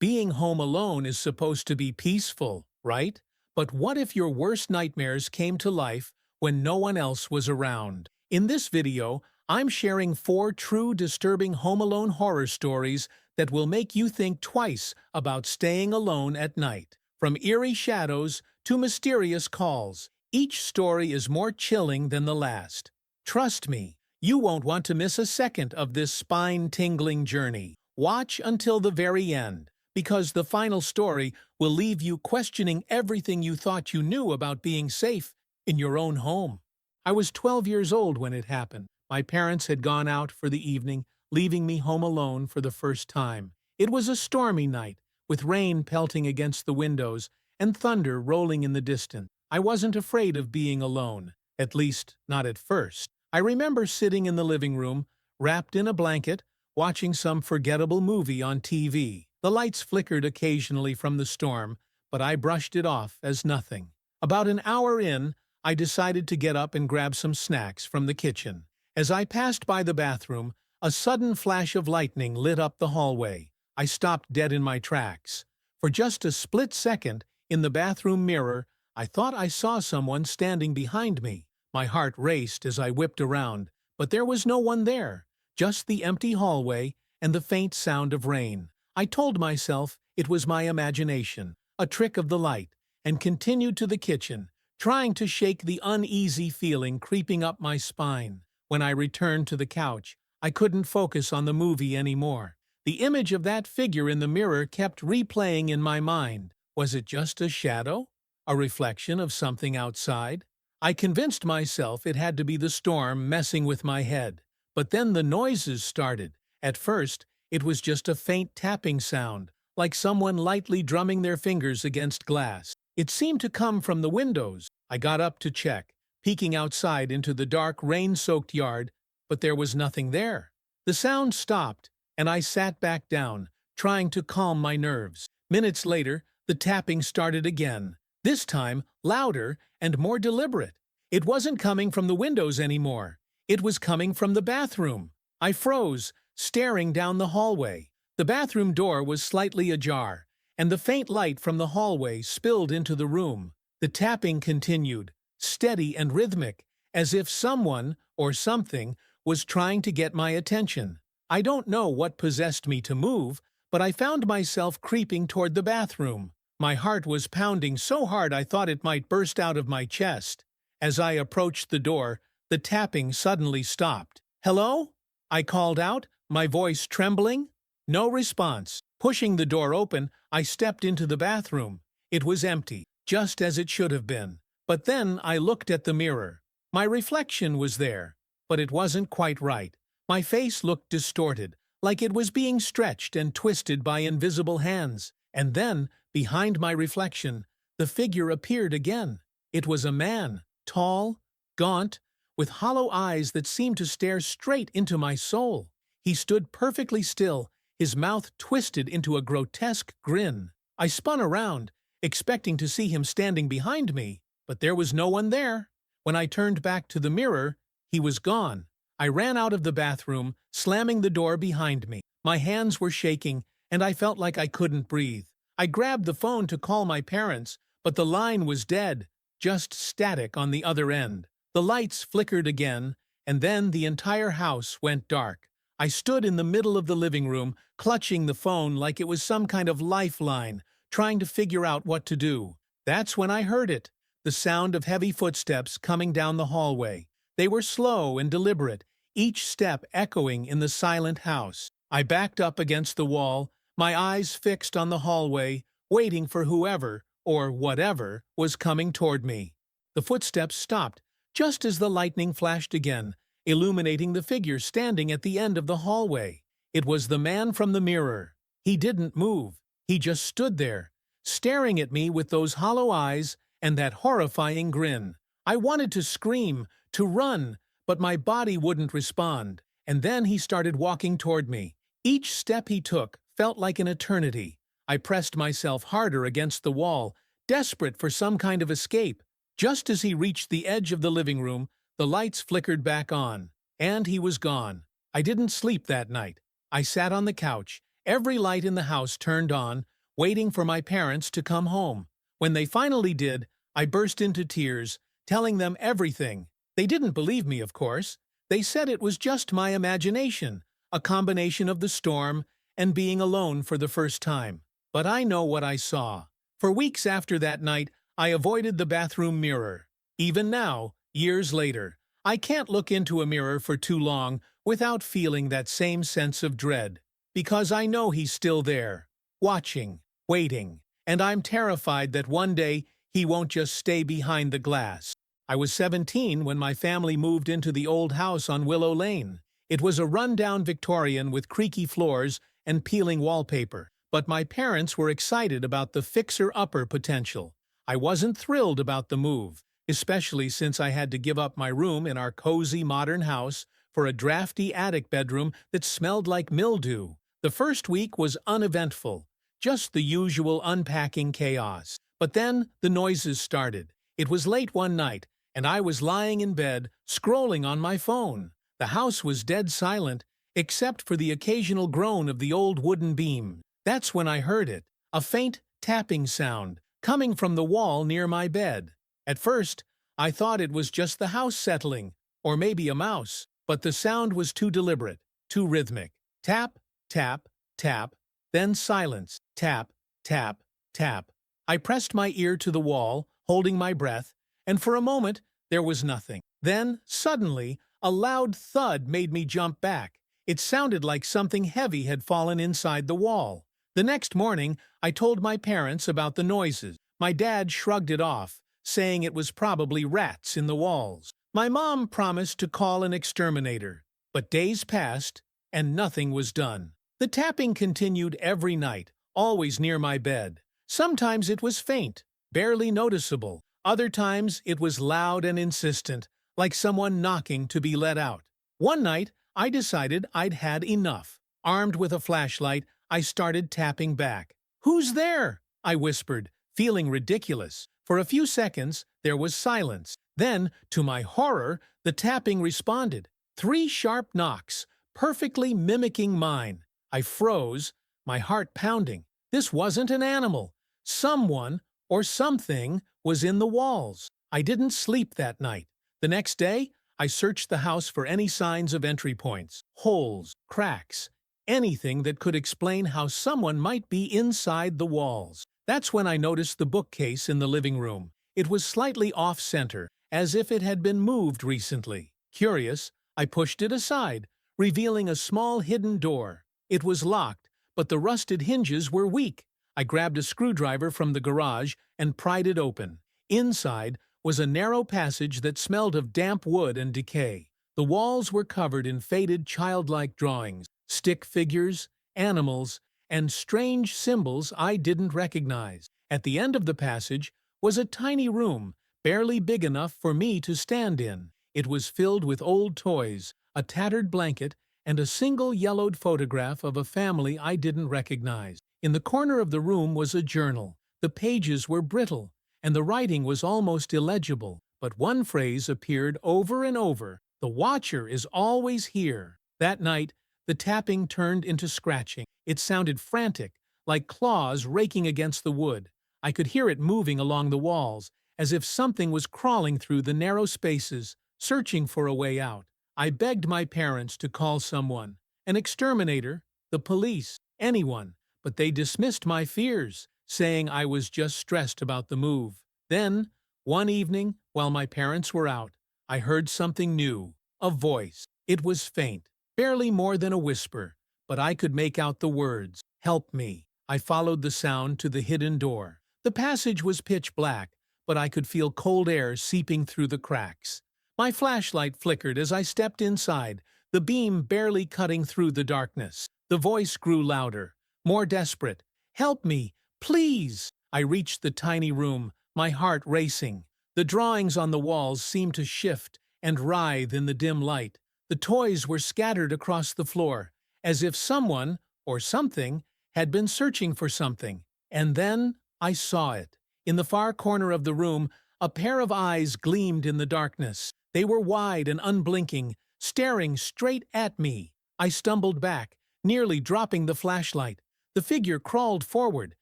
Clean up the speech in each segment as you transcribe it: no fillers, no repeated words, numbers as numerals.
Being home alone is supposed to be peaceful, right? But what if your worst nightmares came to life when no one else was around? In this video, I'm sharing 4 true disturbing home alone horror stories that will make you think twice about staying alone at night. From eerie shadows to mysterious calls, each story is more chilling than the last. Trust me, you won't want to miss a second of this spine-tingling journey. Watch until the very end, because the final story will leave you questioning everything you thought you knew about being safe in your own home. I was 12 years old when it happened. My parents had gone out for the evening, leaving me home alone for the first time. It was a stormy night, with rain pelting against the windows and thunder rolling in the distance. I wasn't afraid of being alone, at least not at first. I remember sitting in the living room, wrapped in a blanket, watching some forgettable movie on TV. The lights flickered occasionally from the storm, but I brushed it off as nothing. About an hour in, I decided to get up and grab some snacks from the kitchen. As I passed by the bathroom, a sudden flash of lightning lit up the hallway. I stopped dead in my tracks. For just a split second, in the bathroom mirror, I thought I saw someone standing behind me. My heart raced as I whipped around, but there was no one there, just the empty hallway and the faint sound of rain. I told myself it was my imagination, a trick of the light, and continued to the kitchen, trying to shake the uneasy feeling creeping up my spine. When I returned to the couch, I couldn't focus on the movie anymore. The image of that figure in the mirror kept replaying in my mind. Was it just a shadow? A reflection of something outside? I convinced myself it had to be the storm messing with my head. But then the noises started. At first, it was just a faint tapping sound, like someone lightly drumming their fingers against glass. It seemed to come from the windows. I got up to check, peeking outside into the dark, rain-soaked yard, but there was nothing there. The sound stopped, and I sat back down, trying to calm my nerves. Minutes later, the tapping started again, this time louder and more deliberate. It wasn't coming from the windows anymore. It was coming from the bathroom. I froze, staring down the hallway. The bathroom door was slightly ajar, and the faint light from the hallway spilled into the room. The tapping continued, steady and rhythmic, as if someone or something was trying to get my attention. I don't know what possessed me to move, but I found myself creeping toward the bathroom. My heart was pounding so hard I thought it might burst out of my chest. As I approached the door, the tapping suddenly stopped. "Hello?" I called out, my voice trembling. No response. Pushing the door open, I stepped into the bathroom. It was empty, just as it should have been. But then I looked at the mirror. My reflection was there, but it wasn't quite right. My face looked distorted, like it was being stretched and twisted by invisible hands. And then, behind my reflection, the figure appeared again. It was a man, tall, gaunt, with hollow eyes that seemed to stare straight into my soul. He stood perfectly still, his mouth twisted into a grotesque grin. I spun around, expecting to see him standing behind me, but there was no one there. When I turned back to the mirror, he was gone. I ran out of the bathroom, slamming the door behind me. My hands were shaking, and I felt like I couldn't breathe. I grabbed the phone to call my parents, but the line was dead, just static on the other end. The lights flickered again, and then the entire house went dark. I stood in the middle of the living room, clutching the phone like it was some kind of lifeline, trying to figure out what to do. That's when I heard it, the sound of heavy footsteps coming down the hallway. They were slow and deliberate, each step echoing in the silent house. I backed up against the wall, my eyes fixed on the hallway, waiting for whoever, or whatever, was coming toward me. The footsteps stopped, just as the lightning flashed again, illuminating the figure standing at the end of the hallway. It was the man from the mirror. He didn't move. He just stood there, staring at me with those hollow eyes and that horrifying grin. I wanted to scream, to run, but my body wouldn't respond. And then he started walking toward me. Each step he took felt like an eternity. I pressed myself harder against the wall, desperate for some kind of escape. Just as he reached the edge of the living room, the lights flickered back on, and he was gone. I didn't sleep that night. I sat on the couch, every light in the house turned on, waiting for my parents to come home. When they finally did, I burst into tears, telling them everything. They didn't believe me, of course. They said it was just my imagination, a combination of the storm and being alone for the first time. But I know what I saw. For weeks after that night, I avoided the bathroom mirror. Even now, years later, I can't look into a mirror for too long without feeling that same sense of dread. Because I know he's still there, watching, waiting, and I'm terrified that one day he won't just stay behind the glass. I was 17 when my family moved into the old house on Willow Lane. It was a run-down Victorian with creaky floors and peeling wallpaper, but my parents were excited about the fixer-upper potential. I wasn't thrilled about the move, especially since I had to give up my room in our cozy modern house for a drafty attic bedroom that smelled like mildew. The first week was uneventful, just the usual unpacking chaos. But then the noises started. It was late one night, and I was lying in bed, scrolling on my phone. The house was dead silent, except for the occasional groan of the old wooden beam. That's when I heard it, a faint tapping sound, coming from the wall near my bed. At first, I thought it was just the house settling, or maybe a mouse, but the sound was too deliberate, too rhythmic. Tap, tap, tap, then silence. Tap, tap, tap. I pressed my ear to the wall, holding my breath, and for a moment there was nothing. Then, suddenly, a loud thud made me jump back. It sounded like something heavy had fallen inside the wall. The next morning, I told my parents about the noises. My dad shrugged it off, saying it was probably rats in the walls. My mom promised to call an exterminator, but days passed, and nothing was done. The tapping continued every night, always near my bed. Sometimes it was faint, barely noticeable. Other times it was loud and insistent, like someone knocking to be let out. One night, I decided I'd had enough. Armed with a flashlight, I started tapping back. "Who's there?" I whispered, feeling ridiculous. For a few seconds, there was silence. Then, to my horror, the tapping responded. 3 sharp knocks, perfectly mimicking mine. I froze, my heart pounding. This wasn't an animal. Someone, or something, was in the walls. I didn't sleep that night. The next day, I searched the house for any signs of entry points, holes, cracks, anything that could explain how someone might be inside the walls. That's when I noticed the bookcase in the living room. It was slightly off-center, as if it had been moved recently. Curious, I pushed it aside, revealing a small hidden door. It was locked, but the rusted hinges were weak. I grabbed a screwdriver from the garage and pried it open. Inside was a narrow passage that smelled of damp wood and decay. The walls were covered in faded childlike drawings, stick figures, animals, and strange symbols I didn't recognize. At the end of the passage was a tiny room, barely big enough for me to stand in. It was filled with old toys, a tattered blanket, and a single yellowed photograph of a family I didn't recognize. In the corner of the room was a journal. The pages were brittle, and the writing was almost illegible, but one phrase appeared over and over: "The Watcher is always here." That night, the tapping turned into scratching. It sounded frantic, like claws raking against the wood. I could hear it moving along the walls, as if something was crawling through the narrow spaces, searching for a way out. I begged my parents to call someone, an exterminator, the police, anyone, but they dismissed my fears, saying I was just stressed about the move. Then, one evening, while my parents were out, I heard something new, a voice. It was faint, barely more than a whisper, but I could make out the words, "Help me." I followed the sound to the hidden door. The passage was pitch black, but I could feel cold air seeping through the cracks. My flashlight flickered as I stepped inside, the beam barely cutting through the darkness. The voice grew louder, more desperate. "Help me, please!" I reached the tiny room, my heart racing. The drawings on the walls seemed to shift and writhe in the dim light. The toys were scattered across the floor, as if someone, or something, had been searching for something. And then I saw it. In the far corner of the room, a pair of eyes gleamed in the darkness. They were wide and unblinking, staring straight at me. I stumbled back, nearly dropping the flashlight. The figure crawled forward,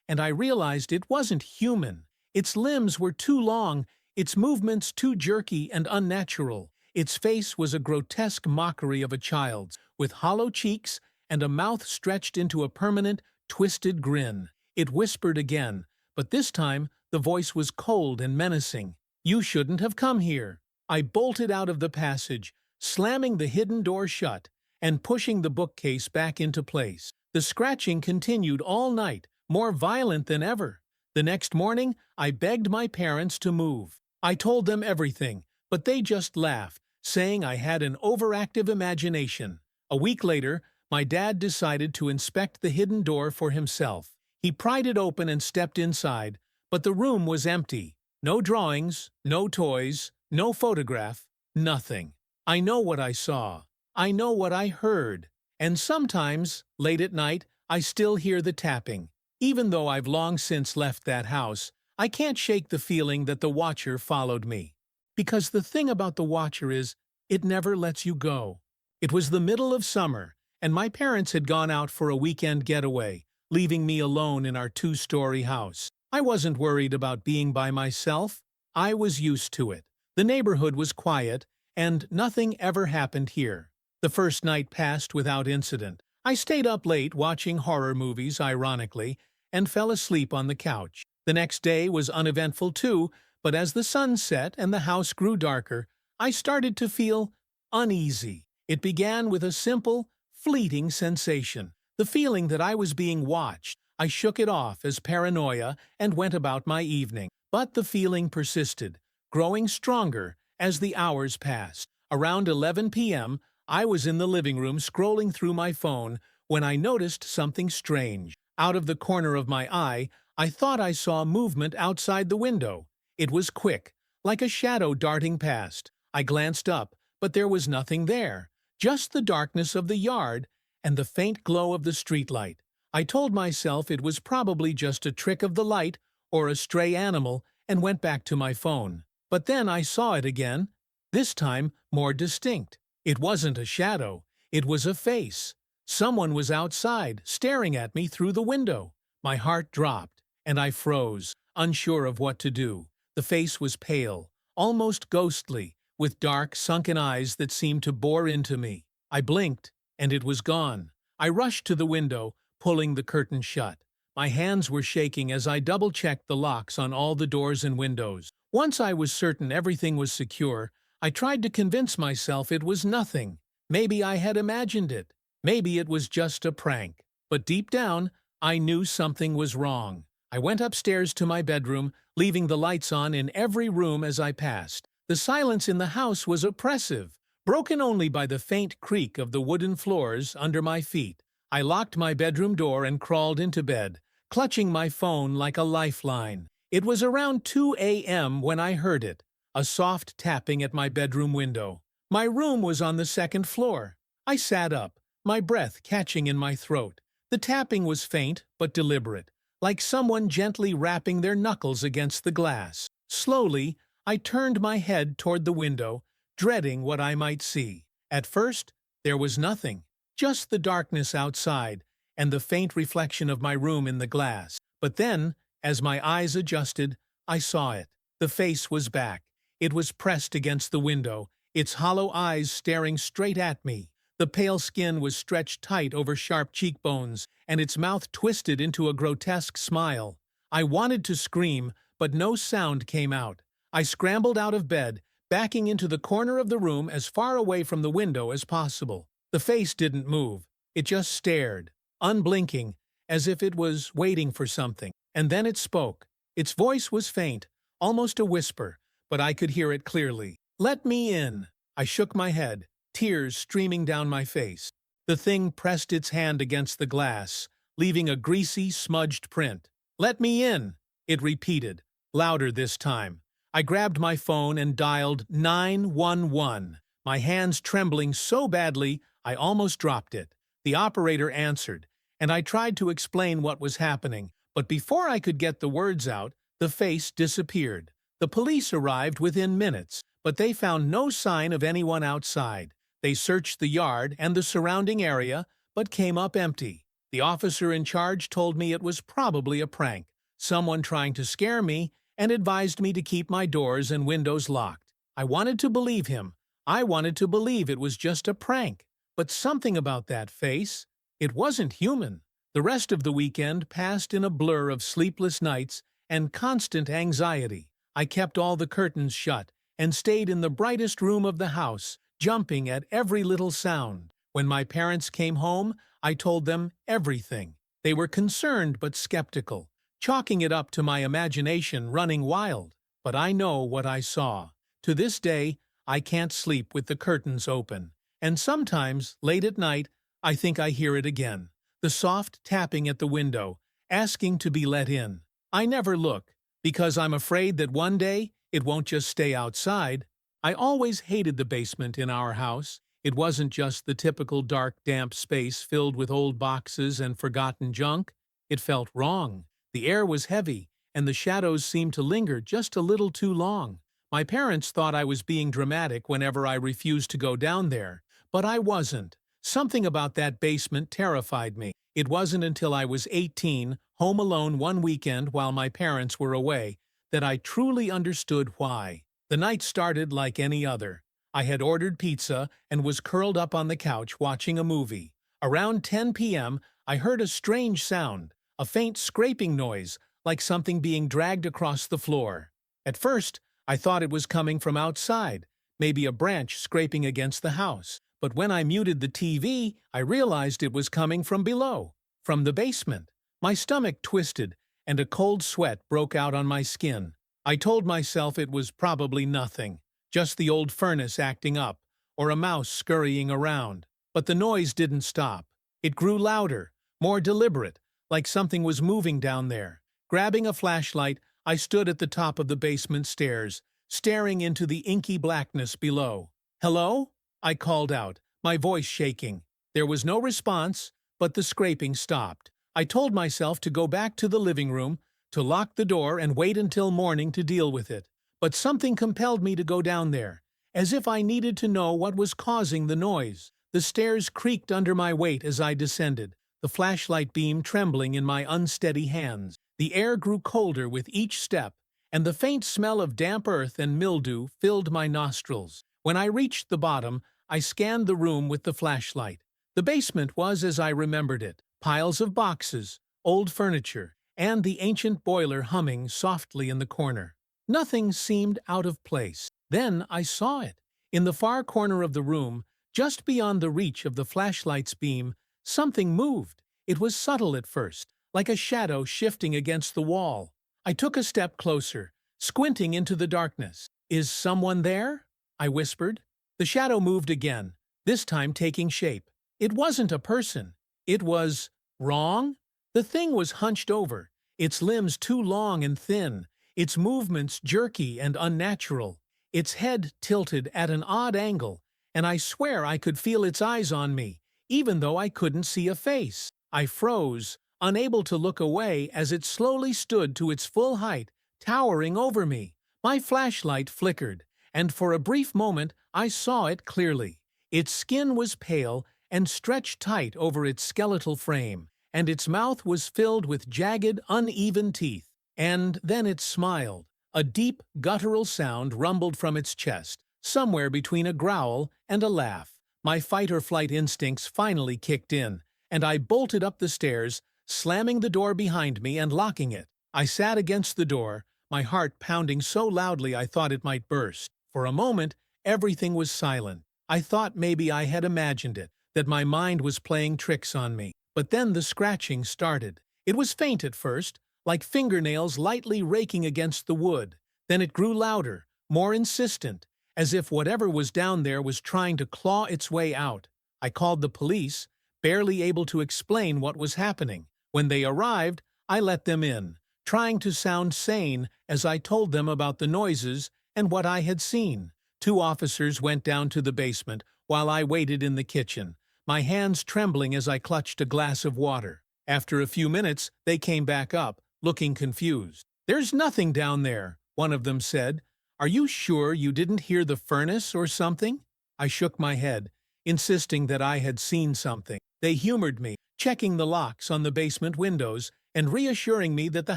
and I realized it wasn't human. Its limbs were too long, its movements too jerky and unnatural. Its face was a grotesque mockery of a child's, with hollow cheeks and a mouth stretched into a permanent, twisted grin. It whispered again, but this time the voice was cold and menacing. "You shouldn't have come here." I bolted out of the passage, slamming the hidden door shut and pushing the bookcase back into place. The scratching continued all night, more violent than ever. The next morning, I begged my parents to move. I told them everything, but they just laughed, saying I had an overactive imagination. A week later, my dad decided to inspect the hidden door for himself. He pried it open and stepped inside, but the room was empty. No drawings, no toys, no photograph, nothing. I know what I saw. I know what I heard. And sometimes, late at night, I still hear the tapping. Even though I've long since left that house, I can't shake the feeling that the Watcher followed me. Because the thing about the Watcher is, it never lets you go. It was the middle of summer, and my parents had gone out for a weekend getaway, leaving me alone in our two-story house. I wasn't worried about being by myself. I was used to it. The neighborhood was quiet, and nothing ever happened here. The first night passed without incident. I stayed up late watching horror movies, ironically, and fell asleep on the couch. The next day was uneventful too, but as the sun set and the house grew darker, I started to feel uneasy. It began with a simple, fleeting sensation, the feeling that I was being watched. I shook it off as paranoia and went about my evening. But the feeling persisted, growing stronger as the hours passed. Around 11 p.m., I was in the living room scrolling through my phone when I noticed something strange. Out of the corner of my eye, I thought I saw movement outside the window. It was quick, like a shadow darting past. I glanced up, but there was nothing there, just the darkness of the yard and the faint glow of the streetlight. I told myself it was probably just a trick of the light or a stray animal and went back to my phone. But then I saw it again, this time more distinct. It wasn't a shadow, it was a face. Someone was outside, staring at me through the window. My heart dropped, and I froze, unsure of what to do. The face was pale, almost ghostly, with dark, sunken eyes that seemed to bore into me. I blinked, and it was gone. I rushed to the window, pulling the curtain shut. My hands were shaking as I double-checked the locks on all the doors and windows. Once I was certain everything was secure, I tried to convince myself it was nothing. Maybe I had imagined it. Maybe it was just a prank. But deep down, I knew something was wrong. I went upstairs to my bedroom, leaving the lights on in every room as I passed. The silence in the house was oppressive, broken only by the faint creak of the wooden floors under my feet. I locked my bedroom door and crawled into bed, clutching my phone like a lifeline. It was around 2 a.m. when I heard it, a soft tapping at my bedroom window. My room was on the second floor. I sat up, my breath catching in my throat. The tapping was faint but deliberate, like someone gently rapping their knuckles against the glass. Slowly, I turned my head toward the window, dreading what I might see. At first, there was nothing, just the darkness outside and the faint reflection of my room in the glass. But then, as my eyes adjusted, I saw it. The face was back. It was pressed against the window, its hollow eyes staring straight at me. The pale skin was stretched tight over sharp cheekbones, and its mouth twisted into a grotesque smile. I wanted to scream, but no sound came out. I scrambled out of bed, backing into the corner of the room as far away from the window as possible. The face didn't move. It just stared, unblinking, as if it was waiting for something. And then it spoke. Its voice was faint, almost a whisper, but I could hear it clearly. "Let me in." I shook my head, tears streaming down my face. The thing pressed its hand against the glass, leaving a greasy, smudged print. "Let me in," it repeated, louder this time. I grabbed my phone and dialed 911, my hands trembling so badly I almost dropped it. The operator answered, and I tried to explain what was happening, but before I could get the words out, the face disappeared. The police arrived within minutes, but they found no sign of anyone outside. They searched the yard and the surrounding area, but came up empty. The officer in charge told me it was probably a prank, someone trying to scare me, and advised me to keep my doors and windows locked. I wanted to believe him. I wanted to believe it was just a prank. But something about that face, it wasn't human. The rest of the weekend passed in a blur of sleepless nights and constant anxiety. I kept all the curtains shut and stayed in the brightest room of the house, jumping at every little sound. When my parents came home, I told them everything. They were concerned but skeptical, chalking it up to my imagination running wild. But I know what I saw. To this day, I can't sleep with the curtains open. And sometimes, late at night, I think I hear it again. The soft tapping at the window, asking to be let in. I never look, because I'm afraid that one day it won't just stay outside. I always hated the basement in our house. It wasn't just the typical dark, damp space filled with old boxes and forgotten junk. It felt wrong. The air was heavy, and the shadows seemed to linger just a little too long. My parents thought I was being dramatic whenever I refused to go down there, but I wasn't. Something about that basement terrified me. It wasn't until I was 18, home alone one weekend while my parents were away, that I truly understood why. The night started like any other. I had ordered pizza and was curled up on the couch watching a movie. Around 10 p.m., I heard a strange sound, a faint scraping noise, like something being dragged across the floor. At first, I thought it was coming from outside, maybe a branch scraping against the house. But when I muted the TV, I realized it was coming from below, from the basement. My stomach twisted, and a cold sweat broke out on my skin. I told myself it was probably nothing, just the old furnace acting up, or a mouse scurrying around. But the noise didn't stop. It grew louder, more deliberate, like something was moving down there. Grabbing a flashlight, I stood at the top of the basement stairs, staring into the inky blackness below. "Hello?" I called out, my voice shaking. There was no response, but the scraping stopped. I told myself to go back to the living room, to lock the door and wait until morning to deal with it. But something compelled me to go down there, as if I needed to know what was causing the noise. The stairs creaked under my weight as I descended, the flashlight beam trembling in my unsteady hands. The air grew colder with each step, and the faint smell of damp earth and mildew filled my nostrils. When I reached the bottom, I scanned the room with the flashlight. The basement was as I remembered it, piles of boxes, old furniture, and the ancient boiler humming softly in the corner. Nothing seemed out of place. Then I saw it. In the far corner of the room, just beyond the reach of the flashlight's beam, something moved. It was subtle at first, like a shadow shifting against the wall. I took a step closer, squinting into the darkness. "Is someone there?" I whispered. The shadow moved again, this time taking shape. It wasn't a person. It was wrong. The thing was hunched over, its limbs too long and thin, its movements jerky and unnatural, its head tilted at an odd angle, and I swear I could feel its eyes on me, even though I couldn't see a face. I froze, unable to look away as it slowly stood to its full height, towering over me. My flashlight flickered, and for a brief moment I saw it clearly. Its skin was pale and stretched tight over its skeletal frame, and its mouth was filled with jagged, uneven teeth. And then it smiled. A deep, guttural sound rumbled from its chest, somewhere between a growl and a laugh. My fight-or-flight instincts finally kicked in, and I bolted up the stairs, slamming the door behind me and locking it. I sat against the door, my heart pounding so loudly I thought it might burst. For a moment, everything was silent. I thought maybe I had imagined it, that my mind was playing tricks on me. But then the scratching started. It was faint at first, like fingernails lightly raking against the wood. Then it grew louder, more insistent, as if whatever was down there was trying to claw its way out. I called the police, barely able to explain what was happening. When they arrived, I let them in, trying to sound sane as I told them about the noises and what I had seen. 2 officers went down to the basement while I waited in the kitchen, my hands trembling as I clutched a glass of water. After a few minutes, they came back up, looking confused. "There's nothing down there," one of them said. "Are you sure you didn't hear the furnace or something?" I shook my head, insisting that I had seen something. They humored me, checking the locks on the basement windows and reassuring me that the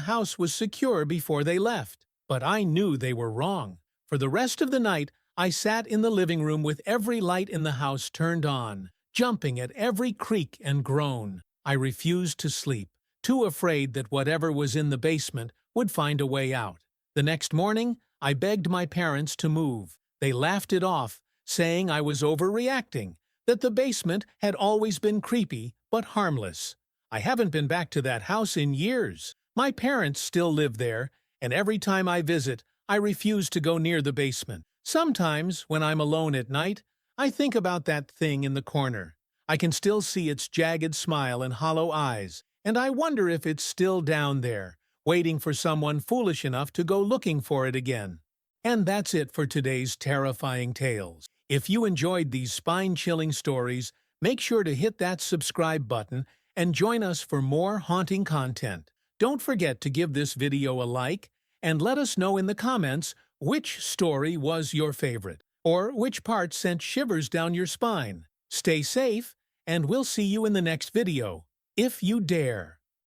house was secure before they left. But I knew they were wrong. For the rest of the night, I sat in the living room with every light in the house turned on, jumping at every creak and groan. I refused to sleep, too afraid that whatever was in the basement would find a way out. The next morning, I begged my parents to move. They laughed it off, saying I was overreacting, that the basement had always been creepy but harmless. I haven't been back to that house in years. My parents still live there, and every time I visit, I refuse to go near the basement. Sometimes, when I'm alone at night, I think about that thing in the corner. I can still see its jagged smile and hollow eyes, and I wonder if it's still down there, waiting for someone foolish enough to go looking for it again. And that's it for today's terrifying tales. If you enjoyed these spine-chilling stories, make sure to hit that subscribe button and join us for more haunting content. Don't forget to give this video a like and let us know in the comments which story was your favorite, or which part sent shivers down your spine. Stay safe, and we'll see you in the next video, if you dare.